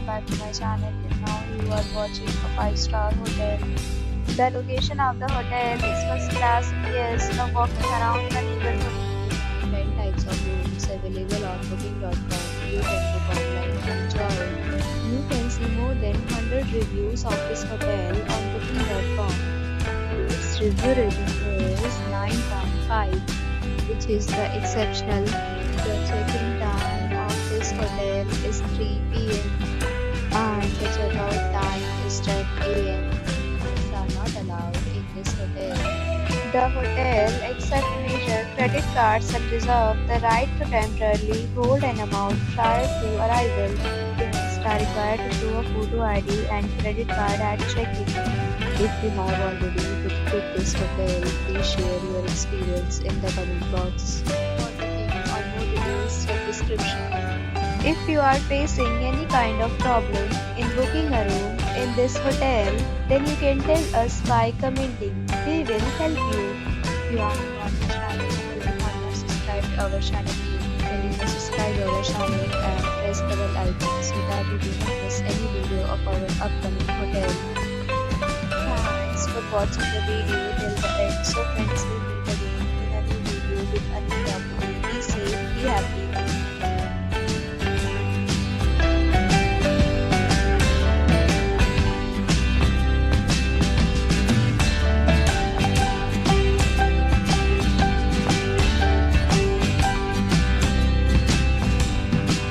welcome back to my channel. And now you are watching a 5-star hotel. The location of the hotel is first class. Yes, the walking around the neighborhood. 10 types of rooms available on booking.com. You can book online and enjoy. You can see more than 100 reviews of this hotel on booking.com. Its review rating is 9.5, which is the exceptional. The check-in time of this hotel is 3 p.m. and the check-out time is 10 a.m. Pets are not allowed in this hotel. The hotel accepts major credit cards and reserves the right to temporarily hold an amount prior to arrival. Guests are required to show a photo ID and credit card at check-in. If you have already booked this hotel, please share your experience in the comment box. For booking or more details, check description. If you are facing any kind of problem in booking a room in this hotel, then you can tell us by commenting. We will help you. If you are new on the channel and you have not subscribed our channel yet, then you can subscribe our channel and press the bell icon so that you do not miss any video of our upcoming hotel. Thanks for watching the video till the end. So friends, we meet again in a new video with a new topic. Be safe, be happy.